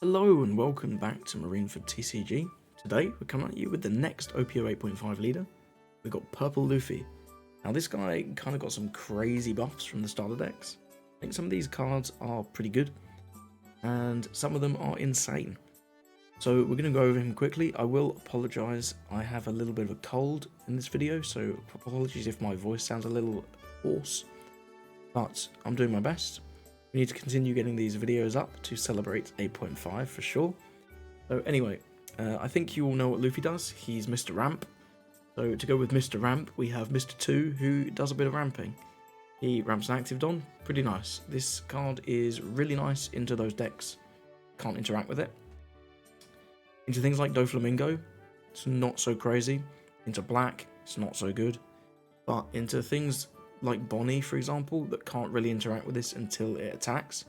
Hello and welcome back to Marineford TCG. Today we're coming at you with the next OP08.5 leader. We've got Purple Luffy. Now this guy kind of got some crazy buffs from the starter decks. I think some of these cards are pretty good and some of them are insane. So we're going to go over him quickly. I will apologise, I have a little bit of a cold in this video, so apologies if my voice sounds a little hoarse, but I'm doing my best. We need to continue getting these videos up to celebrate 8.5 for sure. So anyway, I think you all know what Luffy does. He's Mr. Ramp. So to go with Mr. Ramp, we have Mr. 2, who does a bit of ramping. He ramps an active Don, pretty nice. This card is really nice into those decks. Can't interact with it. Into things like Doflamingo, it's not so crazy. Into black, it's not so good. But into things like Bonnie, for example, that can't really interact with this until it attacks,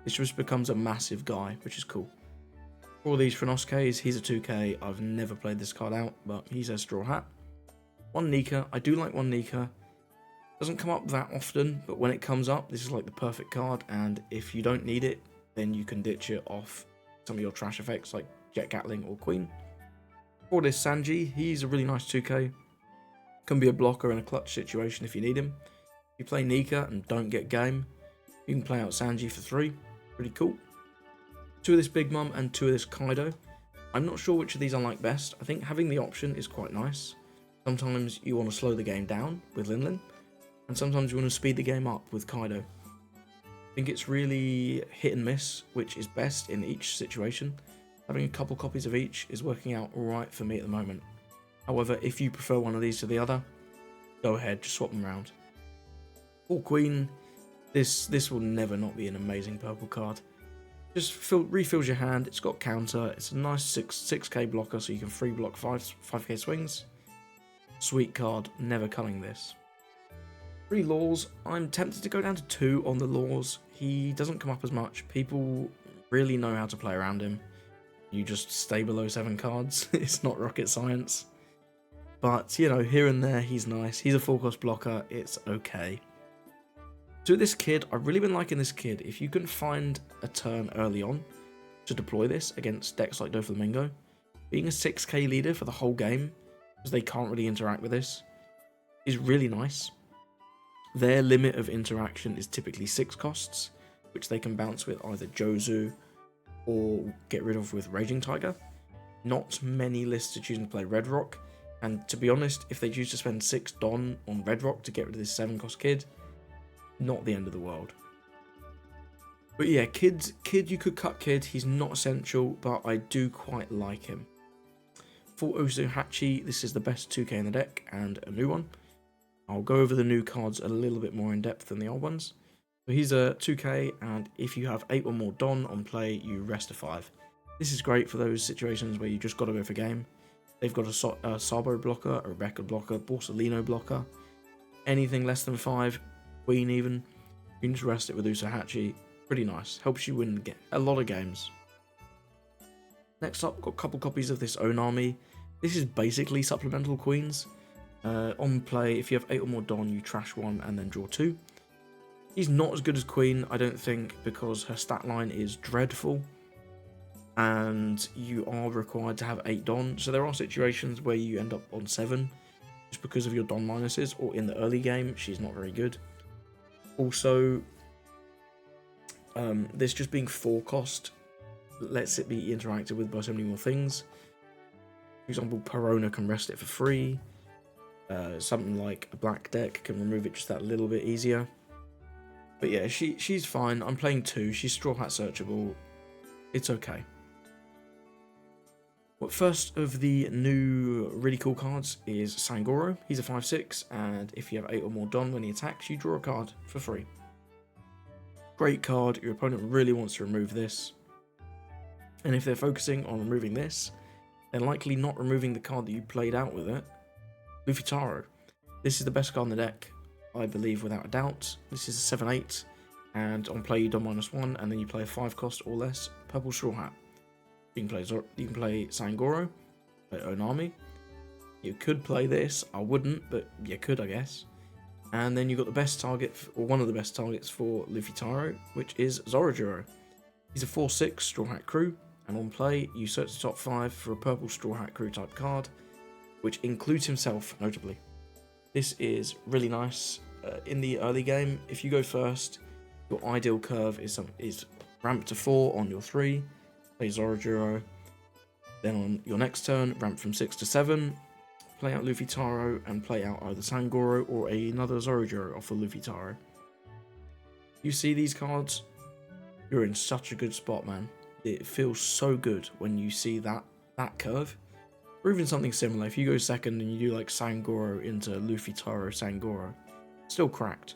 this just becomes a massive guy, which is cool. For all these Frenoskes, he's a 2k. I've never played this card out, but he's a Straw Hat. One Nika, I do like one Nika. Doesn't come up that often, but when it comes up, this is like the perfect card, and if you don't need it, then you can ditch it off some of your trash effects like Jet Gatling or Queen. For this Sanji, he's a really nice 2k. Can be a blocker in a clutch situation if you need him. If you play Nika and don't get game, you can play out Sanji for 3. Pretty cool. 2 of this Big Mum and 2 of this Kaido. I'm not sure which of these I like best. I think having the option is quite nice. Sometimes you want to slow the game down with Linlin, and sometimes you want to speed the game up with Kaido. I think it's really hit and miss, which is best in each situation. Having a couple copies of each is working out alright for me at the moment. However, if you prefer one of these to the other, go ahead, just swap them around. For Queen, this will never not be an amazing purple card. Just refills your hand, it's got counter, it's a nice 6k blocker so you can free block 5k swings. Sweet card, never culling this. 3 laws, I'm tempted to go down to 2 on the laws. He doesn't come up as much, people really know how to play around him. You just stay below 7 cards, it's not rocket science. But, you know, here and there he's nice, he's a full cost blocker, it's okay. So this kid, I've really been liking this kid. If you can find a turn early on to deploy this against decks like Doflamingo, being a 6k leader for the whole game, because they can't really interact with this, is really nice. Their limit of interaction is typically 6 costs, which they can bounce with either Jozu or get rid of with Raging Tiger. Not many lists are choosing to play Red Rock, and to be honest, if they choose to spend 6 Don on Red Rock to get rid of this 7 cost kid, not the end of the world. But yeah, kid, you could cut kid. He's not essential, but I do quite like him. For Osuhachi, this is the best 2k in the deck and a new one. I'll go over the new cards a little bit more in depth than the old ones. So he's a 2k, and if you have 8 or more Don on play, you rest a 5. This is great for those situations where you just got to go for game. They've got a Sabo blocker, a Rebecca blocker, Borsalino blocker. Anything less than 5, Queen even, you can just rest it with Usahachi. Pretty nice, helps you win a lot of games. Next up, got a couple copies of this Onami. This is basically supplemental Queens. On play, if you have 8 or more Don, you trash 1 and then draw 2. He's not as good as Queen, I don't think, because her stat line is dreadful. And you are required to have 8 Don, so there are situations where you end up on 7 just because of your Don minuses, or in the early game, she's not very good. Also, this just being 4 cost lets it be interacted with by so many more things. For example, Perona can rest it for free. Something like a black deck can remove it just that little bit easier. But yeah, she's fine. I'm playing 2. She's Straw Hat searchable. It's okay. Well, first of the new really cool cards is Sangoro. He's a 5/6, and if you have 8 or more Don when he attacks, you draw a card for free. Great card. Your opponent really wants to remove this. And if they're focusing on removing this, they're likely not removing the card that you played out with it. Luffy Taro. This is the best card in the deck, I believe, without a doubt. This is a 7/8, and on play you Don -1, and then you play a 5 cost or less Purple Straw Hat. You can play Sangoro, play Onami. You could play this, I wouldn't, but you could, I guess. And then you've got the best target, or one of the best targets for Luffy Taro, which is Zorojuro. He's a 4/6 Straw Hat Crew, And on play, you search the top 5 for a purple Straw Hat crew type card, which includes himself, notably. This is really nice. In the early game, if you go first, your ideal curve is ramp to 4 on your 3, play Zorojuro. Then on your next turn, ramp from 6 to 7, play out Luffy Taro, and play out either Sangoro or another Zorojuro off of Luffy Taro. You see these cards, you're in such a good spot, man. It feels so good when you see that curve. Or even something similar, if you go second and you do like Sangoro into Luffy Taro Sangoro, still cracked.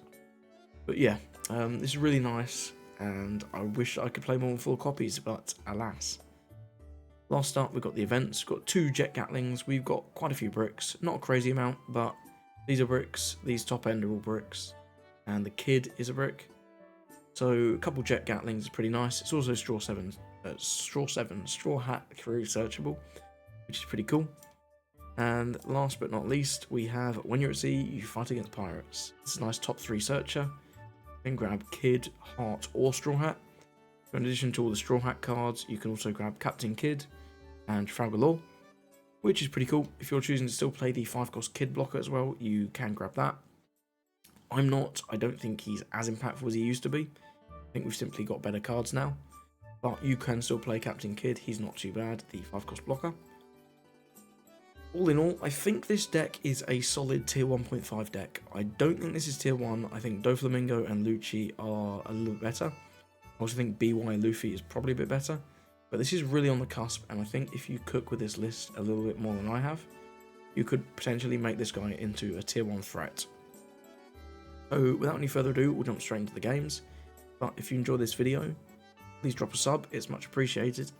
But yeah, this is really nice, and I wish I could play more than 4 copies, but alas. Last up, we've got the events. We've got 2 Jet Gatlings. We've got quite a few bricks. Not a crazy amount, but these are bricks. These top end are all bricks. And the Kid is a brick. So a couple Jet Gatlings is pretty nice. It's also Straw Hat Crew searchable, which is pretty cool. And last but not least, we have when you're at sea, you fight against pirates. It's a nice top 3 searcher. You can grab Kid, Heart, or Straw Hat. In addition to all the Straw Hat cards, you can also grab Captain Kid and Trafalgar, which is pretty cool. If you're choosing to still play the 5-cost Kid blocker as well, you can grab that. I don't think he's as impactful as he used to be. I think we've simply got better cards now. But you can still play Captain Kid, he's not too bad, the 5-cost blocker. All in all, I think this deck is a solid tier 1.5 deck. I don't think this is tier 1. I think Doflamingo and Lucci are a little bit better. I also think BY Luffy is probably a bit better. But this is really on the cusp, and I think if you cook with this list a little bit more than I have, you could potentially make this guy into a tier 1 threat. So without any further ado, we'll jump straight into the games. But if you enjoyed this video, please drop a sub, it's much appreciated.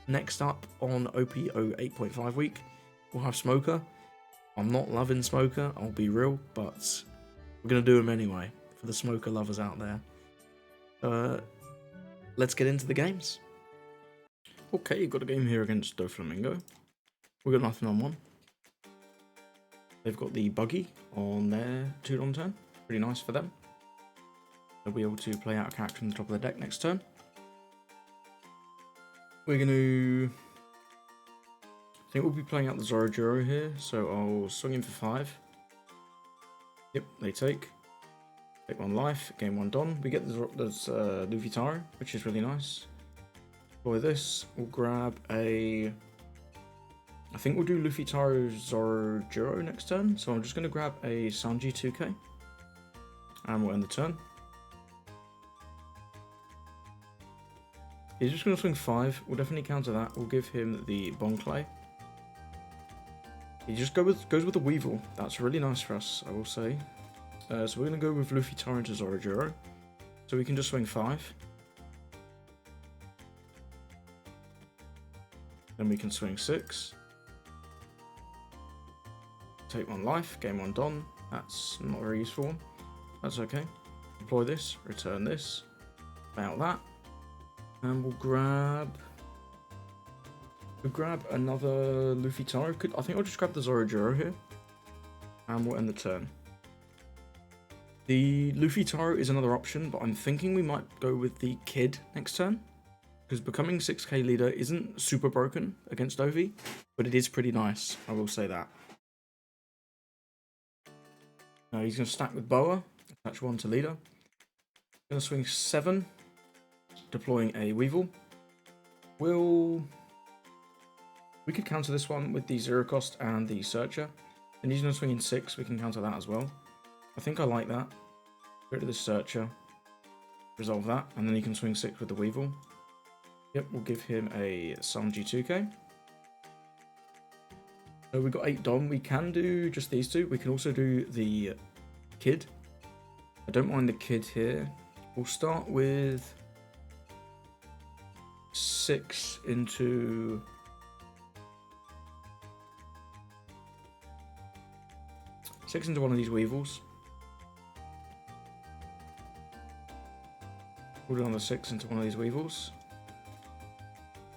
Next up on OP08.5 week, we'll have Smoker. I'm not loving Smoker, I'll be real, but we're going to do him anyway, for the Smoker lovers out there. Let's get into the games. Okay, you've got a game here against Doflamingo. We've got nothing on 1. They've got the Buggy on their 2-on turn. Pretty nice for them. They'll be able to play out a character on the top of the deck next turn. We're going to... I think we'll be playing out the Zorojuro here, so I'll swing in for 5. Yep, they take. Take 1 life, game 1 done. We get this Luffy Taro, which is really nice. For this, we'll grab a... I think we'll do Luffy Taro Zorojuro next turn, so I'm just going to grab a Sanji 2K. And we'll end the turn. He's just going to swing 5. We'll definitely counter that. We'll give him the Bon Clay. He just goes with the Weevil. That's really nice for us, I will say. So we're going to go with Luffy Taro into Zorojuro. So we can just swing 5. Then we can swing 6. Take 1 life, game 1 done. That's not very useful. That's okay. Deploy this, return this, play out that. And we'll grab another Luffy Taro. I think I'll just grab the Zorojuro here. And we'll end the turn. The Luffy Taro is another option, but I'm thinking we might go with the Kid next turn. Because becoming 6k leader isn't super broken against Dovi, but it is pretty nice, I will say that. Now he's going to stack with Boa, attach 1 to leader. Going to swing 7, deploying a Weevil. We could counter this one with the 0 cost and the Searcher. And he's going to swing in 6, we can counter that as well. I think I like that. Get rid of this Searcher, resolve that, and then he can swing 6 with the Weevil. Yep, we'll give him a Sanji 2K. So we've got 8 Dom. We can do just these 2. We can also do the Kid. I don't mind the Kid here. We'll start with 6 into... one of these Weevils. We'll do another 6 into one of these Weevils.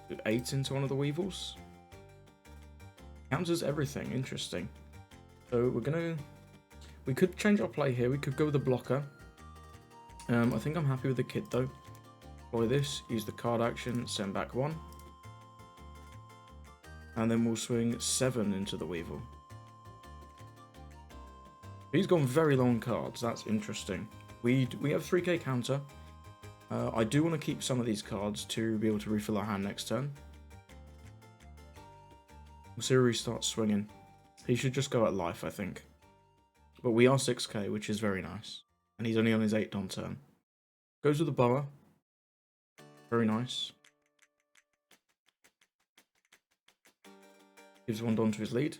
Do 8 into one of the Weevils. Counters everything, interesting. So we could change our play here. We could go with a blocker. I think I'm happy with the Kid though. Deploy this, use the card action, send back 1. And then we'll swing 7 into the Weevil. He's gone very long cards. That's interesting. We have 3k counter. I do want to keep some of these cards to be able to refill our hand next turn. We'll see where he starts swinging. He should just go at life, I think. But we are 6k, which is very nice. And he's only on his 8 Don turn. Goes with the Boa. Very nice. Gives 1 Don to his lead.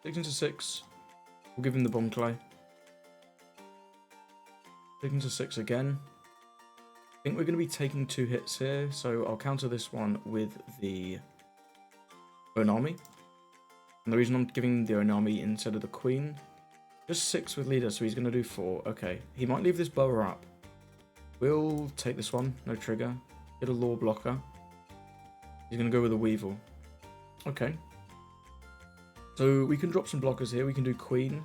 6 into 6. We'll give him the Bomb Clay. 6 into 6 again. I think we're going to be taking 2 hits here, so I'll counter this one with the Onami. And the reason I'm giving the Onami instead of the Queen, just 6 with leader, so he's going to do 4. Okay, he might leave this Boa up. We'll take this one, no trigger. Get a Law blocker. He's going to go with a Weevil. Okay. So we can drop some blockers here. We can do Queen.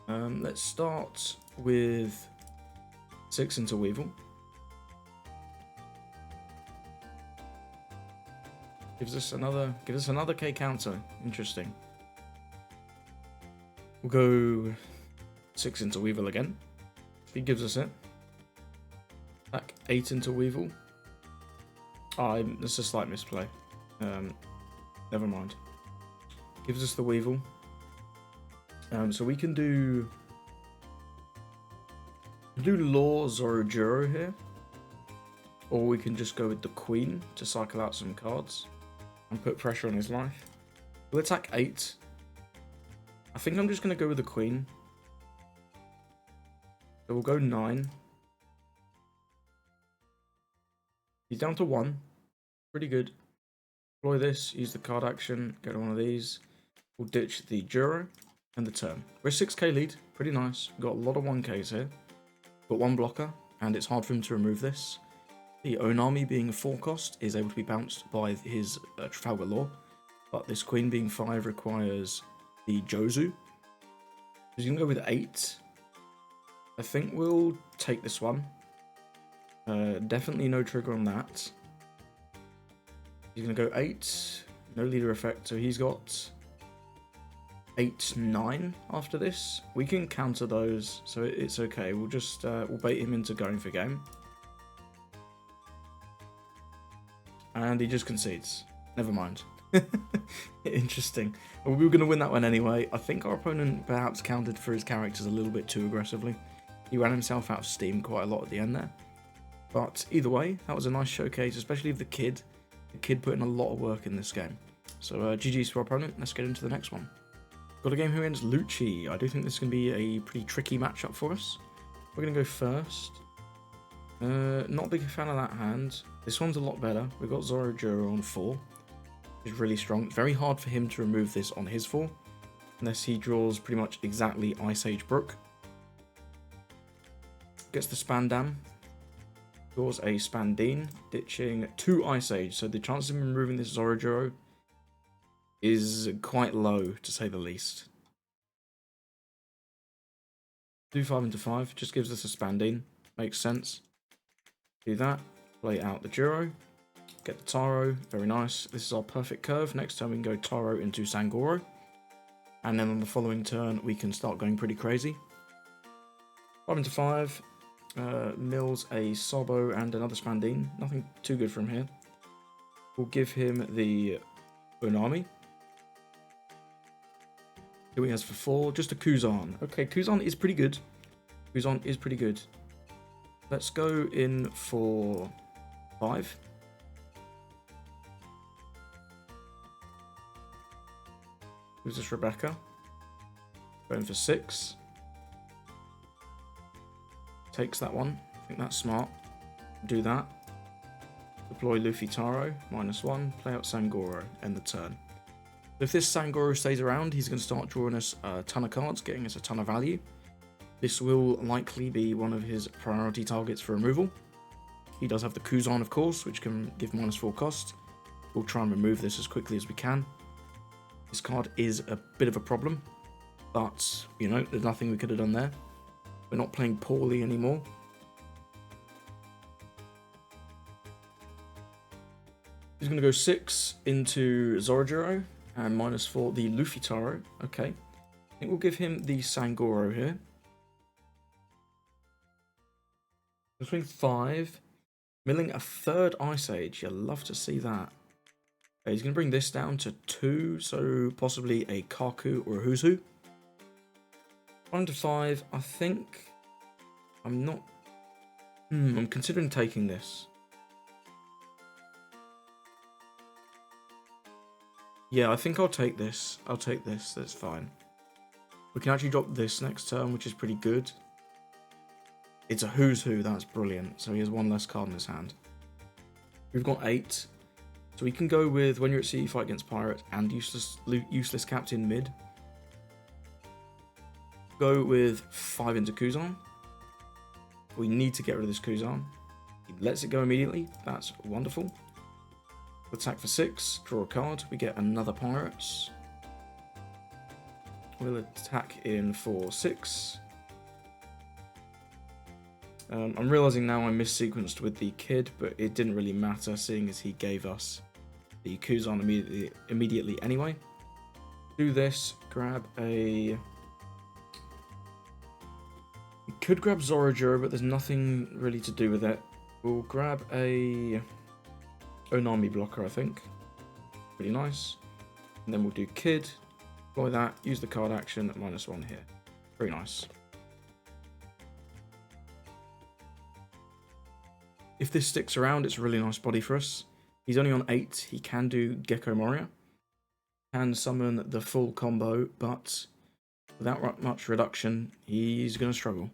Let's start with 6 into Weevil. Gives us another K counter. Interesting. We'll go 6 into Weevil again. He gives us it. Back 8 into Weevil. That's a slight misplay. Never mind. Gives us the Weevil. So we can do Law Zorojuro here. Or we can just go with the Queen to cycle out some cards and put pressure on his life. We'll attack 8. I think I'm just going to go with the Queen. So we'll go 9. He's down to 1. Pretty good. Deploy this, use the card action, go to one of these. We'll ditch the Juro and the turn. We're 6k lead, pretty nice. We've got a lot of 1ks here. Got 1 blocker, and it's hard for him to remove this. The Onami being a 4 cost is able to be bounced by his Trafalgar Law, but this Queen being 5 requires the Jozu. He's going to go with 8. I think we'll take this one. Definitely no trigger on that. He's going to go 8. No leader effect, so he's got 8, 9 after this. We can counter those, so it's okay. We'll just we'll bait him into going for game. And he just concedes. Never mind. Interesting. Well, we were going to win that one anyway. I think our opponent perhaps counted for his characters a little bit too aggressively. He ran himself out of steam quite a lot at the end there. But either way, that was a nice showcase, especially of the kid. The kid put in a lot of work in this game. So GG's to our opponent. Let's get into the next one. Got a game here against Lucci. I do think this is going to be a pretty tricky matchup for us. We're going to go first. Not a big fan of that hand. This one's a lot better. We've got Zorojuro on 4. He's really strong. It's very hard for him to remove this on his 4. Unless he draws pretty much exactly Ice Age Brook. Gets the Spandam. Draws a Spandine. Ditching 2 Ice Age. So the chances of him removing this Zorojuro is quite low, to say the least. Do 5 into 5. Just gives us a Spandine. Makes sense. Do that. Play out the Juro. Get the Taro. Very nice. This is our perfect curve. Next turn we can go Taro into Sangoro. And then on the following turn we can start going pretty crazy. 5 into 5. Mills a Sobo and another Spandine. Nothing too good from here. We'll give him the Onami. Here he has for 4. Just a Kuzan. Okay, Kuzan is pretty good. Kuzan is pretty good. Let's go in for 5. Who's this, Rebecca? Going for 6. Takes that one. I think that's smart. Do that. Deploy Luffy Taro. -1. Play out Sangoro. End the turn. If this Sangoro stays around, he's going to start drawing us a ton of cards, getting us a ton of value. This will likely be one of his priority targets for removal. He does have the Kuzan, of course, which can give -4 cost. We'll try and remove this as quickly as we can. This card is a bit of a problem, but, you know, there's nothing we could have done there. We're not playing poorly anymore. He's going to go 6 into Zorojiro and -4 the Luffy Taro. Okay. I think we'll give him the Sangoro here. Swing 5. Milling a 3rd Ice Age. You'll love to see that. Okay, he's going to bring this down to 2, so possibly a Kaku or a Who's Who. 1 to 5. I think I'm not... I'm considering taking this. Yeah, I think I'll take this. I'll take this. That's fine. We can actually drop this next turn, which is pretty good. It's a Who's Who. That's brilliant. So he has 1 less card in his hand. We've got 8. So we can go with when you're at sea, you fight against pirates and useless captain mid. Go with 5 into Kuzan. We need to get rid of this Kuzan. He lets it go immediately. That's wonderful. Attack for 6. Draw a card. We get another pirates. We'll attack in for 6. I'm realizing now I missequenced with the kid, but it didn't really matter, seeing as he gave us the Kuzan immediately anyway. Do this. Grab a... We could grab Zorojiro, but there's nothing really to do with it. We'll grab a Onami blocker, I think. Pretty nice. And then we'll do Kid. Deploy that. Use the card action at -1 here. Very nice. If this sticks around, it's a really nice body for us. He's only on 8. He can do Gecko Moria. Can summon the full combo, but without much reduction, he's going to struggle.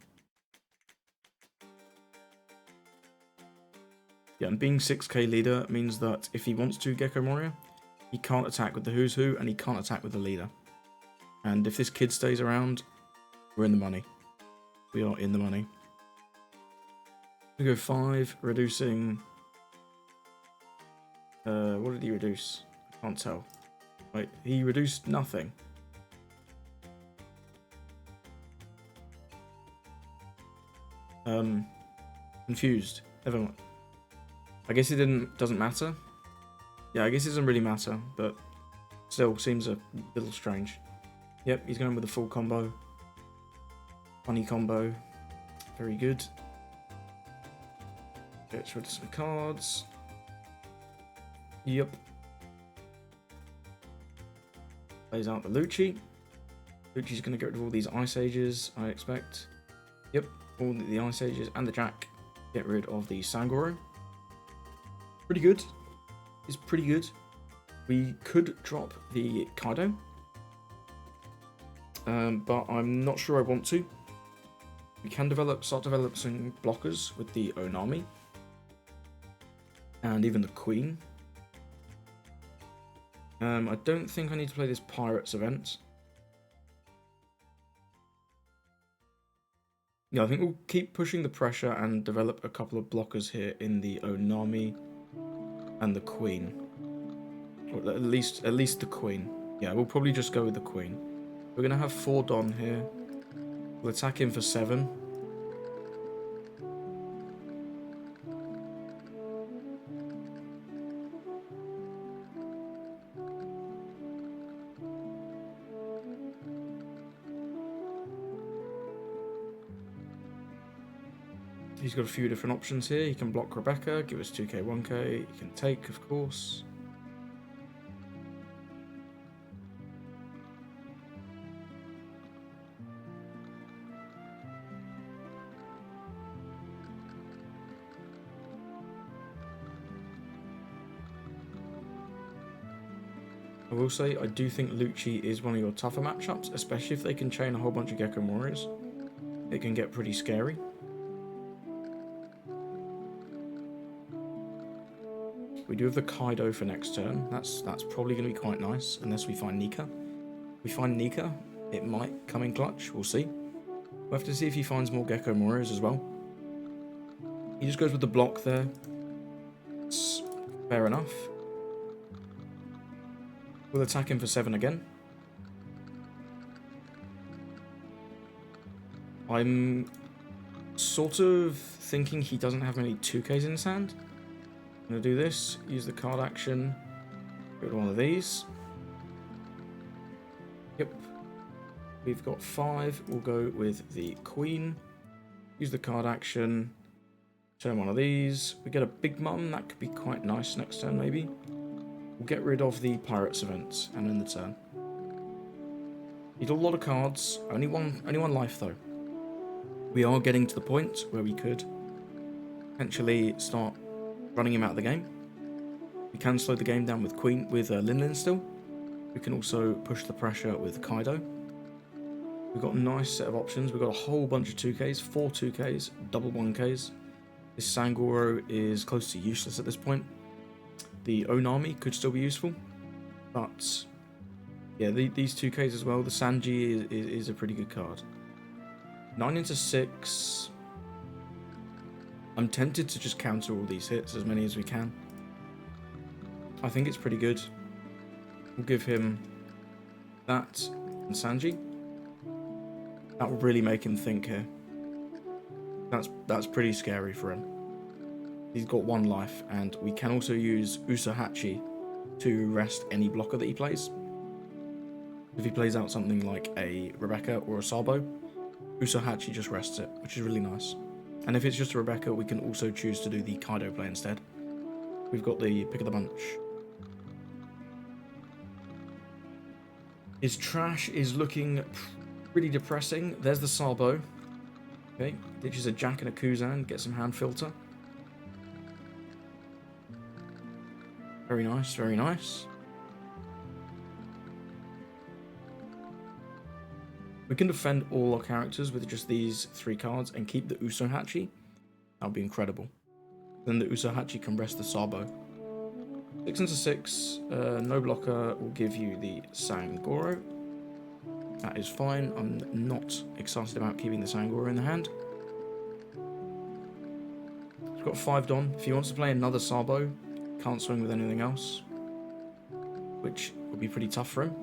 Yeah, and being 6k leader means that if he wants to Gecko Moria, he can't attack with the Who's Who, and he can't attack with the leader. And if this kid stays around, we're in the money. We are in the money. We go 5, reducing... what did he reduce? I can't tell. Wait, he reduced nothing. Confused. Never mind. I guess it doesn't matter. Yeah, I guess it doesn't really matter, but still seems a little strange. Yep, he's going with the full combo. Funny combo. Very good. Gets rid of some cards. Yep. Plays out the Lucci. Lucci's going to get rid of all these Ice Ages, I expect. Yep, all the Ice Ages and the Jack. Get rid of the Sangoro. Pretty good. It's pretty good. We could drop the Kaido. But I'm not sure I want to. We can start developing blockers with the Onami. And even the Queen. I don't think I need to play this Pirates event. Yeah, I think we'll keep pushing the pressure and develop a couple of blockers here in the Onami and the Queen. Or at least the Queen. Yeah, we'll probably just go with the Queen. We're going to have 4 Don here. We'll attack him for 7. He's got a few different options here. He can block Rebecca, give us 2k, 1k. He can take, of course. I will say, I do think Lucci is one of your tougher matchups, especially if they can chain a whole bunch of Gecko Morias. It can get pretty scary. We do have the Kaido for next turn. That's probably going to be quite nice, unless we find Nika. If we find Nika, it might come in clutch. We'll see. We'll have to see if he finds more Gecko Morias as well. He just goes with the block there. It's fair enough. We'll attack him for 7 again. I'm sort of thinking he doesn't have many 2Ks in his hand. I'm going to do this, use the card action, go to one of these. Yep. We've got 5, we'll go with the Queen. Use the card action, turn one of these. We get a Big Mum, that could be quite nice next turn maybe. We'll get rid of the Pirates event and end the turn. Need a lot of cards, only one life though. We are getting to the point where we could potentially start running him out of the game. We can slow the game down with Lin still. We can also push the pressure with Kaido. We've got a nice set of options. We've got a whole bunch of 2Ks, 4 2Ks, double 1Ks. This Sangoro is close to useless at this point. The Onami could still be useful, but yeah, these 2Ks as well. The Sanji is a pretty good card. 9 into 6. I'm tempted to just counter all these hits, as many as we can. I think it's pretty good. We'll give him that and Sanji. That will really make him think here. That's pretty scary for him. He's got 1 life, and we can also use Usohachi to rest any blocker that he plays. If he plays out something like a Rebecca or a Sabo, Usohachi just rests it, which is really nice. And if it's just a Rebecca, we can also choose to do the Kaido play instead. We've got the pick of the bunch. His trash is looking pretty depressing. There's the Sabo. Okay, ditches a Jack and a Kuzan, get some hand filter. Very nice, very nice. We can defend all our characters with just these 3 cards and keep the Usohachi. That would be incredible. Then the Usohachi can rest the Sabo. 6 into 6, no blocker will give you the Sangoro. That is fine. I'm not excited about keeping the Sangoro in the hand. He's got 5 Don. If he wants to play another Sabo, can't swing with anything else, which would be pretty tough for him.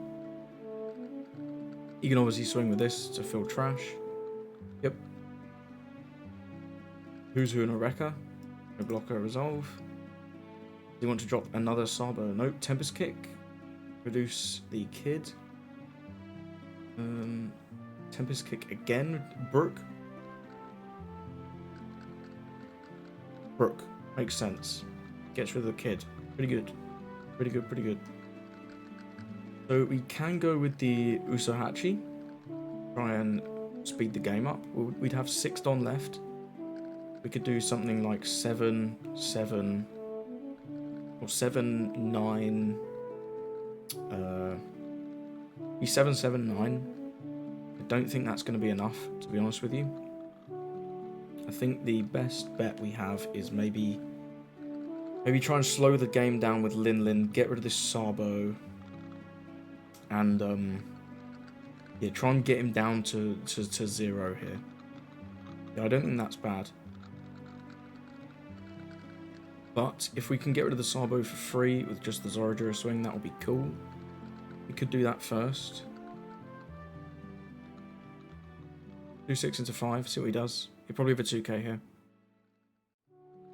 You can obviously swing with this to fill trash. Yep. Who's who in a Wrecker? No blocker, resolve. Do you want to drop another Sabo? Nope. Tempest Kick. Reduce the Kid. Tempest Kick again. Brook. Brook. Makes sense. Gets rid of the Kid. Pretty good. Pretty good, pretty good. So we can go with the Usohachi. Try and speed the game up. We'd have 6 Don left. We could do something like 7, 7, or 7, 9. Be 7, 7, 9. I don't think that's going to be enough, to be honest with you. I think the best bet we have is maybe try and slow the game down with Lin, get rid of this Sabo, and yeah, try and get him down to 0 here. Yeah, I don't think that's bad. But if we can get rid of the Sabo for free with just the Zorodura swing, that would be cool. We could do that first. Do 6 into 5, see what he does. He'll probably have a 2k here.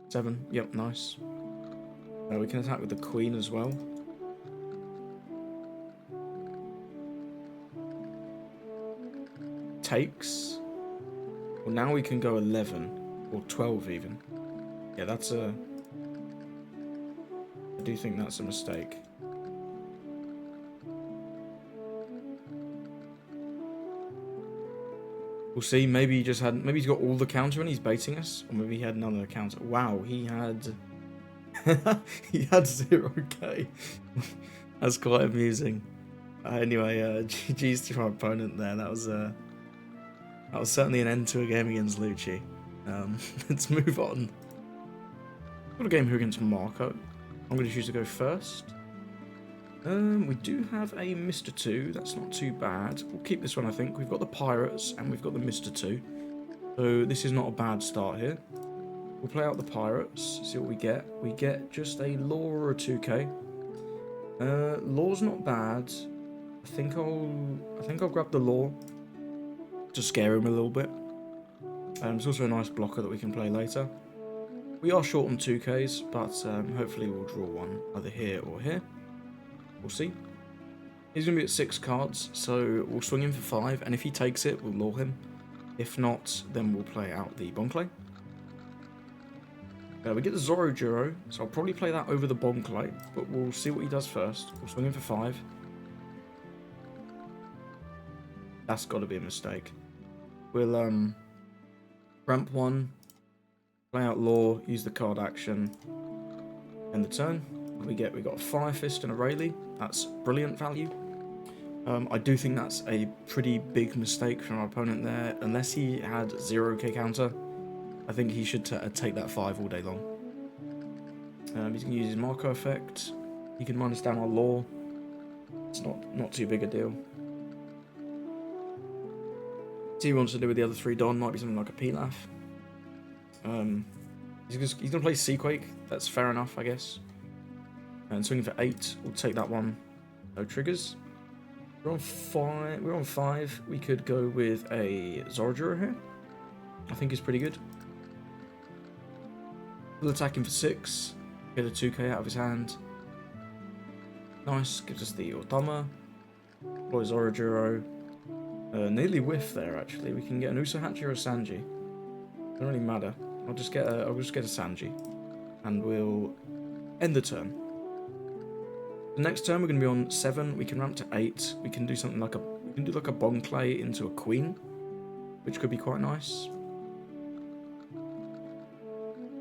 7, yep, nice. We can attack with the Queen as well. Takes. Well, now we can go 11 or 12 even. Yeah, that's a... I do think that's a mistake. We'll see. Maybe he just had... Maybe he's got all the counter and he's baiting us. Or maybe he had none of the counter. Wow, he had... he had 0k. That's quite amusing. Anyway, GG's to our opponent there. That was certainly an end to a game against Lucci. Let's move on. Got a game here against Marco. I'm going to choose to go first. We do have a Mr. 2. That's not too bad. We'll keep this one, I think. We've got the Pirates and we've got the Mr. 2. So this is not a bad start here. We'll play out the Pirates, see what we get. We get just a Law or a 2k. Law's not bad. I think I'll grab the Law to scare him a little bit. It's also a nice blocker that we can play later. We are short on 2Ks, but hopefully we'll draw one either here or here. We'll see. He's going to be at 6 cards, so we'll swing him for 5, and if he takes it, we'll lure him. If not, then we'll play out the Bonclay. We get the Zorojuro, so I'll probably play that over the Bonclay, but we'll see what he does first. We'll swing him for 5. That's got to be a mistake. We'll ramp 1, play out Lure, use the card action, end the turn. We got a Fire Fist and a Rayleigh. That's brilliant value. I do think that's a pretty big mistake from our opponent there. Unless he had 0k counter, I think he should take that 5 all day long. He's going to use his Marco effect. He can minus down our Lore. It's not too big a deal. See what he wants to do with the other 3 Don. Might be something like a Pilaf. He's going to play Seaquake. That's fair enough, I guess. And swinging for 8. We'll take that one. No triggers. We're on 5. We're on 5. We could go with a Zorojuro here. I think is pretty good. We'll attack him for 6. Get a 2k out of his hand. Nice. Gives us the Otama. Boy Zorojuro. Nearly whiff there, actually. We can get an Usohachi or a Sanji. Doesn't really matter. I'll just get a Sanji. And we'll end the turn. The next turn we're going to be on 7. We can ramp to 8. We can do something like a Bonclay into a Queen, which could be quite nice.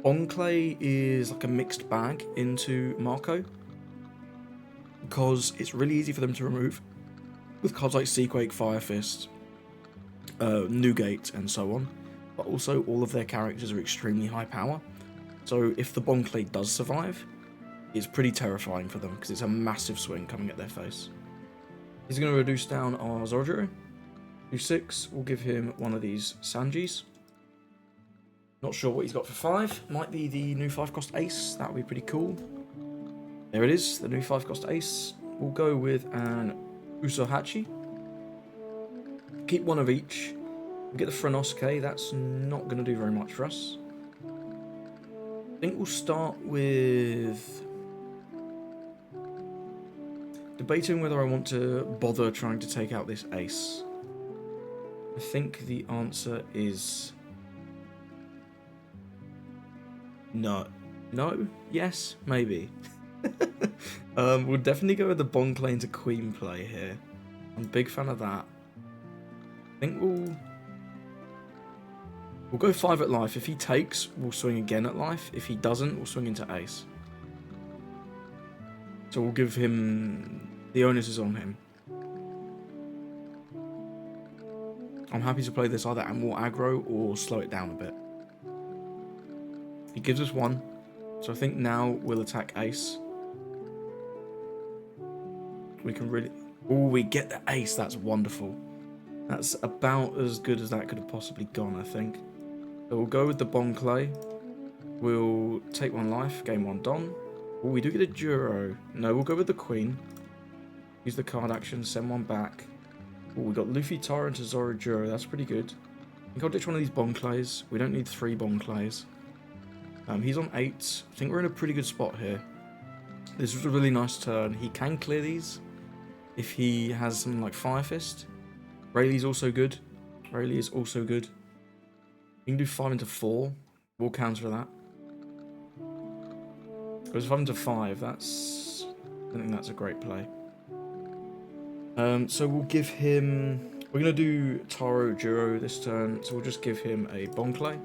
Bonclay is like a mixed bag into Marco, because it's really easy for them to remove with cards like Seaquake, Fire Fist, Newgate, and so on. But also all of their characters are extremely high power. So if the Bonclay does survive, it's pretty terrifying for them because it's a massive swing coming at their face. He's going to reduce down our Zorojuro. Do 6. We'll give him one of these Sanjis. Not sure what he's got for 5. Might be the new 5-cost Ace. That would be pretty cool. There it is, the new 5-cost Ace. We'll go with an Usohachi. Keep one of each. We'll get the Frenosuke. That's not going to do very much for us. I think we'll start with debating whether I want to bother trying to take out this Ace. I think the answer is no. No? Yes? Maybe. We'll definitely go with the Bonclay into Queen play here. I'm a big fan of that. I think we'll go 5 at life. If he takes, we'll swing again at life. If he doesn't, we'll swing into Ace. So we'll give him... the onus is on him. I'm happy to play this either at more aggro or slow it down a bit. He gives us 1. So I think now we'll attack Ace. We can really... oh, we get the Ace. That's wonderful. That's about as good as that could have possibly gone, I think. So we'll go with the Bonclay. We'll take 1 life, gain 1 Don. Oh, we do get a Juro. No, we'll go with the Queen. Use the card action, send 1 back. Oh, we got Luffy, Tara into Zorojuro. That's pretty good. I think I'll ditch one of these Bonclays. We don't need 3 Bonclays. He's on 8. I think we're in a pretty good spot here. This was a really nice turn. He can clear these if he has something like Fire Fist. Rayleigh's also good. Rayleigh is also good. You can do 5 into 4. We'll counter that. Goes 5 into 5. That's... I don't think that's a great play. So we'll give him... we're going to do Taro Juro this turn, so we'll just give him a Bonclay.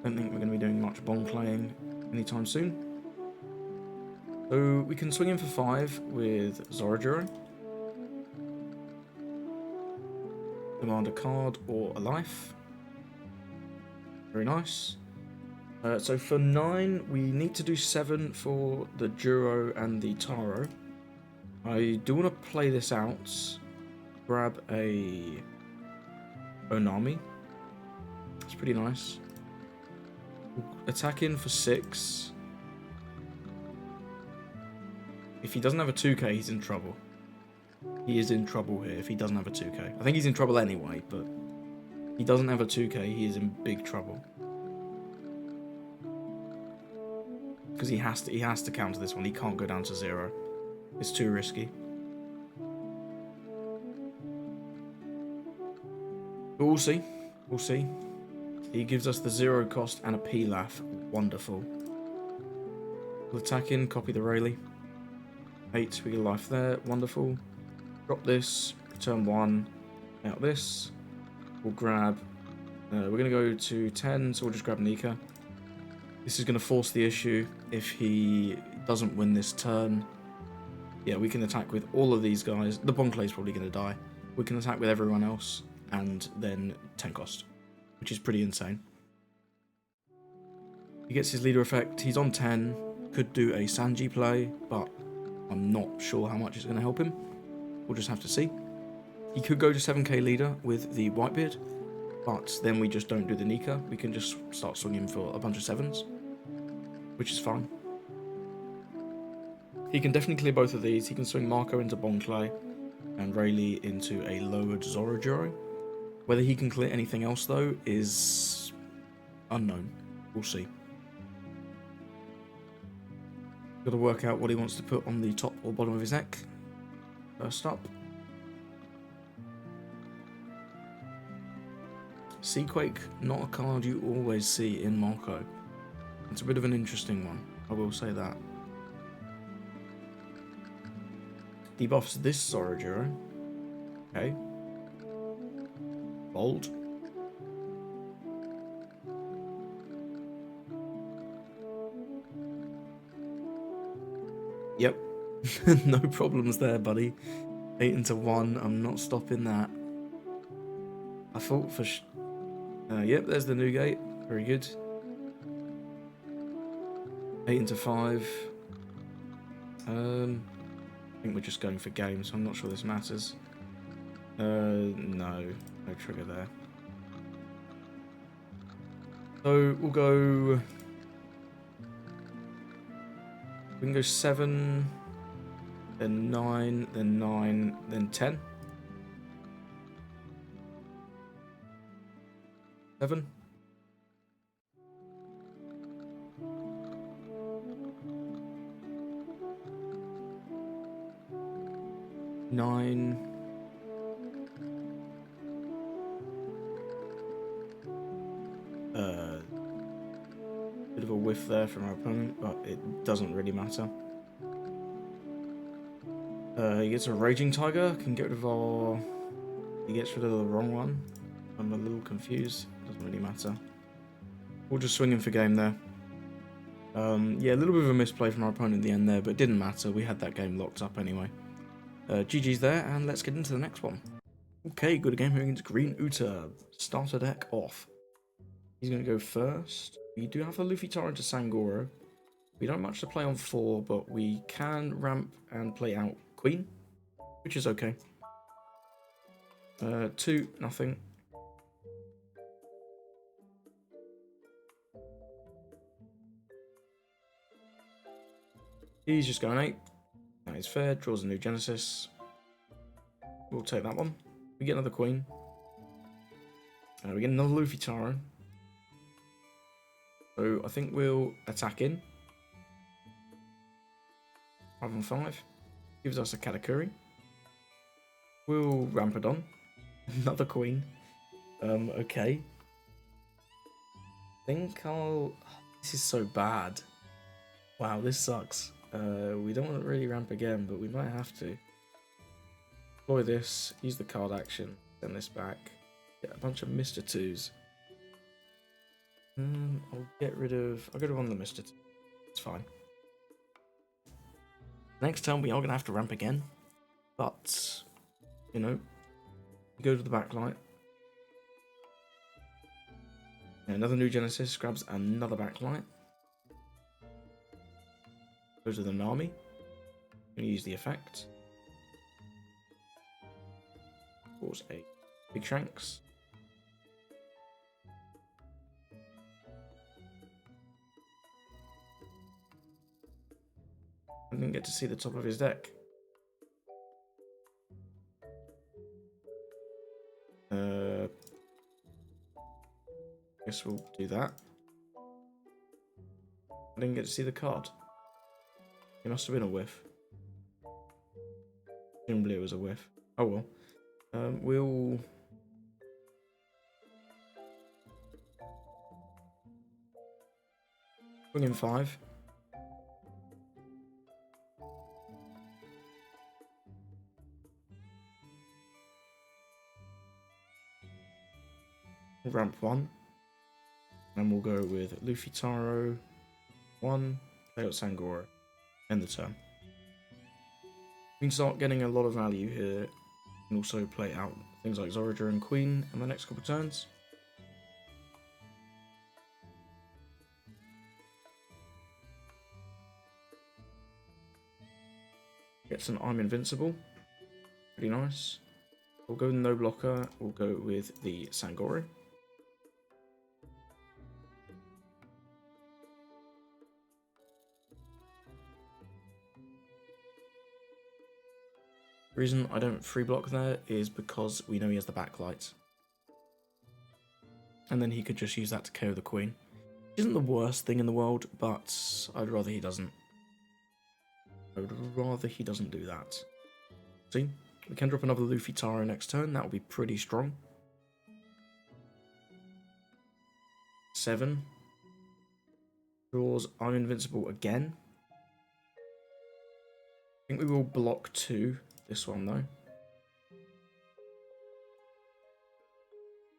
Don't think we're going to be doing much Bonclaying anytime soon. So we can swing in for 5 with Zorojuro. Demand a card or a life. Very nice. So for 9, we need to do 7 for the Juro and the Taro. I do want to play this out. Grab a Onami. It's pretty nice. Attack in for 6. If he doesn't have a 2k, he's in trouble. He is in trouble here if he doesn't have a 2k. I think he's in trouble anyway, but he doesn't have a 2k, he is in big trouble. because he has to counter this one. He can't go down to 0. It's too risky. But we'll see. We'll see. He gives us the 0 cost and a Pilaf. Wonderful. We'll attack in, copy the Rayleigh. 8, we get a life there. Wonderful. Drop this, return 1, out this. We'll grab... we're going to go to 10, so we'll just grab Nika. This is going to force the issue if he doesn't win this turn. Yeah, we can attack with all of these guys. The Bonclay's probably going to die. We can attack with everyone else, and then 10 cost, which is pretty insane. He gets his leader effect. He's on 10. Could do a Sanji play, but I'm not sure how much it's going to help him. We'll just have to see. He could go to 7k leader with the Whitebeard, but then we just don't do the Nika. We can just start swinging for a bunch of 7s, which is fine. He can definitely clear both of these. He can swing Marco into Bonclay and Rayleigh into a lowered Zorojuro. Whether he can clear anything else, though, is unknown. We'll see. Got to work out what he wants to put on the top or bottom of his deck. First up. Seaquake, not a card you always see in Marco. It's a bit of an interesting one, I will say that. Debuffs this Zorojuro. Okay. Bold. Yep. No problems there, buddy. 8 into 1. I'm not stopping that. I thought for yep, there's the Newgate. Very good. 8 into 5. I think we're just going for games, so I'm not sure this matters. No trigger there. So we'll go... We can go 7, then 9, then 9, then 10. 7. Nine. Bit of a whiff there from our opponent, but it doesn't really matter. He gets a Raging Tiger, can get rid of our... He gets rid of the wrong one. I'm a little confused, doesn't really matter. We'll just swing him for game there. Yeah, a little bit of a misplay from our opponent in the end there, but it didn't matter. We had that game locked up anyway. GG's there, and let's get into the next one. Okay, good game here against Green Uta. Starter deck off. He's going to go first. We do have a Luffy Taro to Sangoro. We don't have much to play on 4, but we can ramp and play out Queen, which is okay. 2, nothing. He's just going 8. That is fair. Draws a new Genesis. We'll take that one. We get another Queen. We get another Luffy Taro. So I think we'll attack in. 5 on 5. Gives us a Katakuri. We'll ramp it on. Another Queen. Okay. I think I'll... This is so bad. Wow, this sucks. We don't want to really ramp again, but we might have to. Deploy this, use the card action, send this back. Get a bunch of Mr. 2s. I'll get rid of one of the Mr. 2s. It's fine. Next turn we are going to have to ramp again. But, you know, we go to the backlight. Another new Genesis grabs another backlight. Goes to the Nami. Going to use the effect. Force a Big Shanks. I didn't get to see the top of his deck. Guess we'll do that. I didn't get to see the card. It must have been a whiff. Presumably it was a whiff. Oh well. We'll... bring in 5. Ramp 1. And we'll go with Luffy Taro 1, play out Sangoro, end the turn. We can start getting a lot of value here, and also play out things like Zorager and Queen in the next couple of turns. Gets an I'm Invincible, pretty nice. We'll go with no blocker, we'll go with the Sangoro. The reason I don't free block there is because we know he has the backlight. And then he could just use that to KO the Queen. Which isn't the worst thing in the world, but I'd rather he doesn't. I would rather he doesn't do that. See? We can drop another Luffy Taro next turn. That will be pretty strong. 7. Draws I'm Invincible again. I think we will block 2. This one though.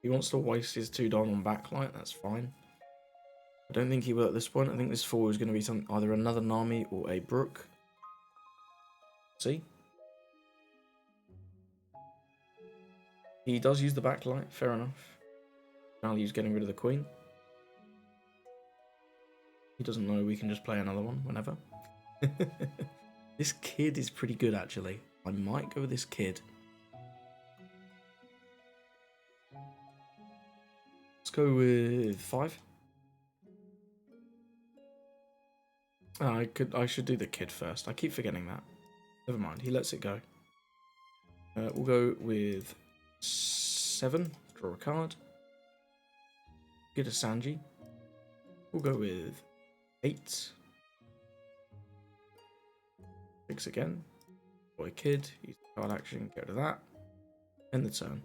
He wants to waste his 2 Don on backlight, that's fine. I don't think he will at this point. I think this 4 is going to be either another Nami or a Brook. See? He does use the backlight, fair enough. Value's getting rid of the Queen. He doesn't know we can just play another one whenever. This kid is pretty good actually. I might go with this kid. Let's go with 5. Oh, I should do the kid first. I keep forgetting that. Never mind, he lets it go. We'll go with 7. Draw a card. Get a Sanji. We'll go with 8. 6 again. Boy kid, use the card action, get rid of that. End the turn.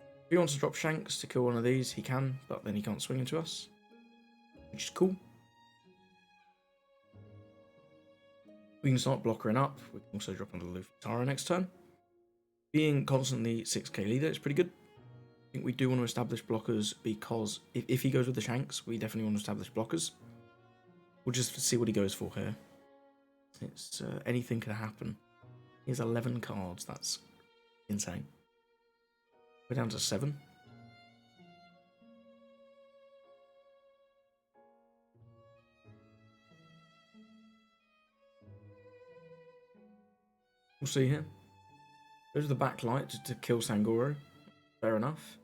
If he wants to drop Shanks to kill one of these, he can, but then he can't swing into us. Which is cool. We can start blockering up. We can also drop onto Luffy Taro next turn. Being constantly 6k leader is pretty good. I think we do want to establish blockers because if he goes with the Shanks, we definitely want to establish blockers. We'll just see what he goes for here. It's anything could happen. He has 11 cards. That's insane. We're down to 7. We'll see here. Goes the backlight to kill Sangoro. Fair enough.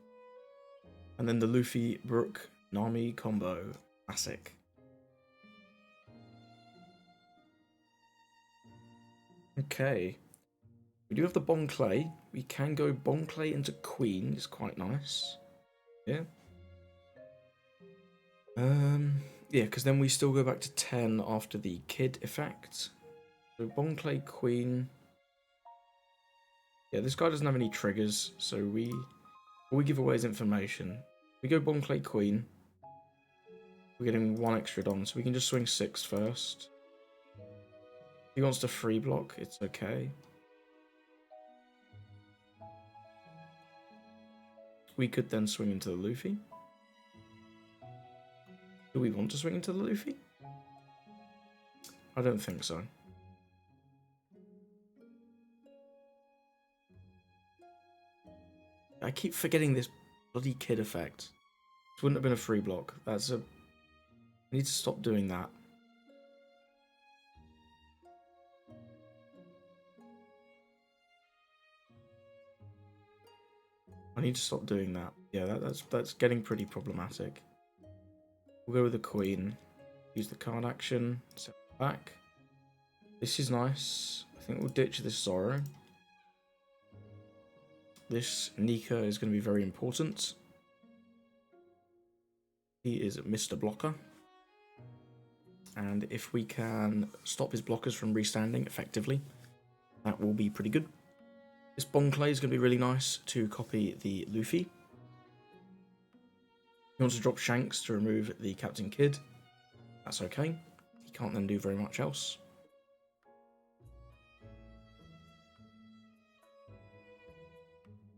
And then the Luffy Brook Nami combo. Classic. Okay. We do have the Bon Clay. We can go Bon Clay into Queen. It's quite nice. Yeah. Yeah, because then we still go back to 10 after the Kid effect. So Bon Clay Queen. Yeah, this guy doesn't have any triggers, so we give away his information. We go Bon Clay Queen. We're getting 1 extra Don, so we can just swing 6 first. If he wants to free block, it's okay. We could then swing into the Luffy. Do we want to swing into the Luffy? I don't think so. I keep forgetting this bloody kid effect. This wouldn't have been a free block. I need to stop doing that. I need to stop doing that. Yeah, that's getting pretty problematic. We'll go with the Queen. Use the card action. Set it back. This is nice. I think we'll ditch this Zoro. This Nika is going to be very important. He is Mr. Blocker. and if we can stop his blockers from restanding effectively, that will be pretty good. This Bon Clay is going to be really nice to copy the Luffy. He wants to drop Shanks to remove the Captain Kidd. That's okay. He can't then do very much else.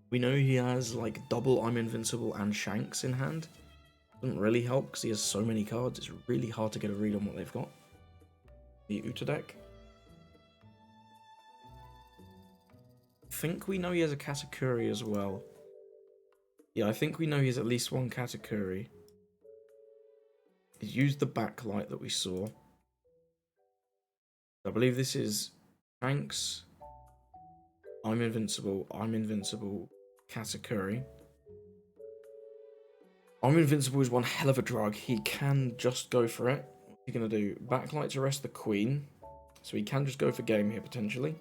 We know he has like double I'm Invincible and Shanks in hand. Doesn't really help because he has so many cards. It's really hard to get a read on what they've got. The Uta deck. I think we know he has a Katakuri as well. Yeah, I think we know he has at least one Katakuri. He's used the backlight that we saw. I believe this is Shanks, I'm Invincible, Katakuri. I'm Invincible is one hell of a drug. He can just go for it. What's he going to do? Backlight to rest the Queen. So he can just go for game here, potentially.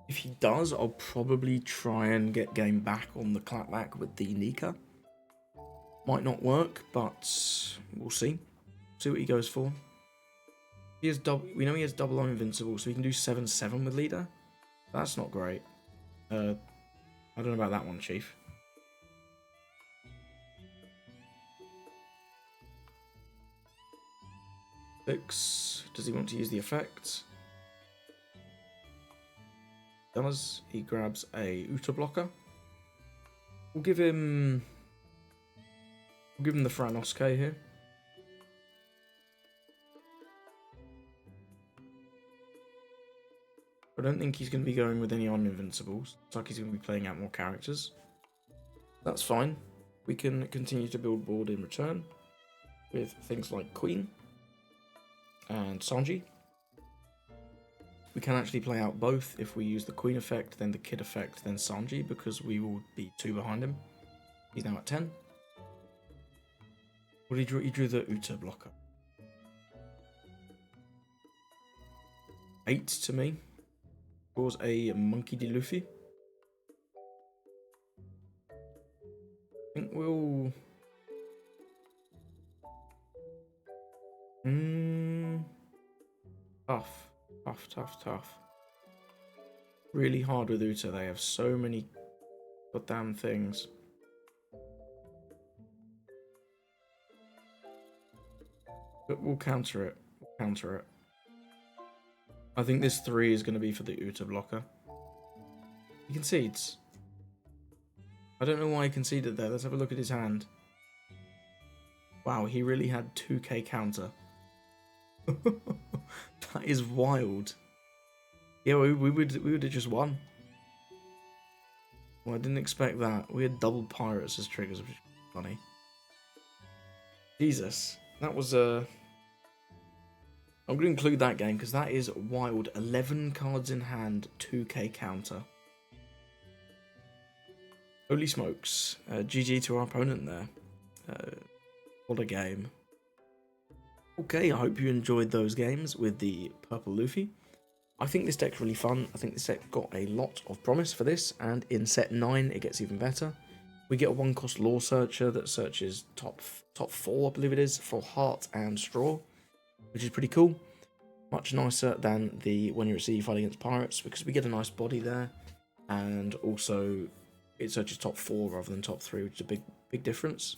If he does, I'll probably try and get game back on the clapback with the Nika. Might not work, but we'll see. See what he goes for. He has double. We know he has double I'm Invincible, so he can do 7/7 with leader. That's not great. I don't know about that one, Chief. Six. Does he want to use the effect? Does. He grabs a Uta blocker. We'll give him the Franosuke here. I don't think he's going to be going with any I'm Invincibles. It's like he's going to be playing out more characters. That's fine. We can continue to build board in return with things like Queen and Sanji. We can actually play out both if we use the Queen effect, then the Kid effect, then Sanji, because we will be 2 behind him. He's now at 10. What did he drew? He drew the Uta blocker. 8 to me. Draws a Monkey D. Luffy. I think we'll... Tough. Really hard with Uta. They have so many goddamn things. But we'll counter it. I think this 3 is going to be for the Uta blocker. He concedes. I don't know why he conceded there. Let's have a look at his hand. Wow, he really had 2k counter. That is wild. Yeah, we would have just won. Well, I didn't expect that. We had double pirates as triggers, which is funny. Jesus, that was I'm going to include that game because that is wild. 11 cards in hand, 2k counter. Holy smokes. GG to our opponent there. What a game. Okay, I hope you enjoyed those games with the Purple Luffy. I think this deck's really fun. I think this deck got a lot of promise for this, and in set 9 it gets even better. We get a 1-cost Law Searcher that searches top 4, I believe it is, for Heart and Straw, which is pretty cool. Much nicer than the when you're at sea fighting against pirates, because we get a nice body there, and also it searches top 4 rather than top 3, which is a big difference.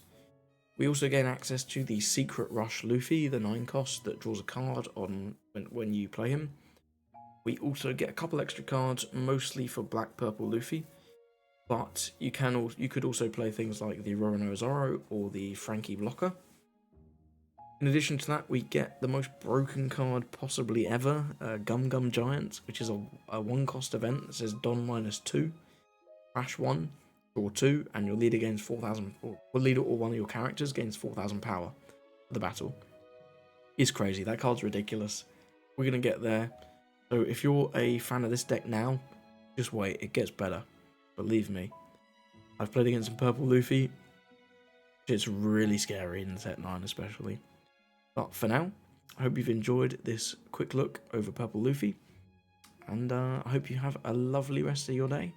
We also gain access to the Secret Rush Luffy, the 9-cost that draws a card on when you play him. We also get a couple extra cards, mostly for Black Purple Luffy, but you could also play things like the Roronoa Zoro or the Frankie Blocker. In addition to that, we get the most broken card possibly ever, Gum Gum Giant, which is a 1-cost event that says Don -2, Crash 1, draw 2, and your leader gains 4,000, or leader or one of your characters gains 4,000 power for the battle. It's crazy, that card's ridiculous. We're going to get there. So if you're a fan of this deck now, just wait, it gets better. Believe me. I've played against some Purple Luffy. It's really scary in set 9 especially. But for now, I hope you've enjoyed this quick look over Purple Luffy. and I hope you have a lovely rest of your day.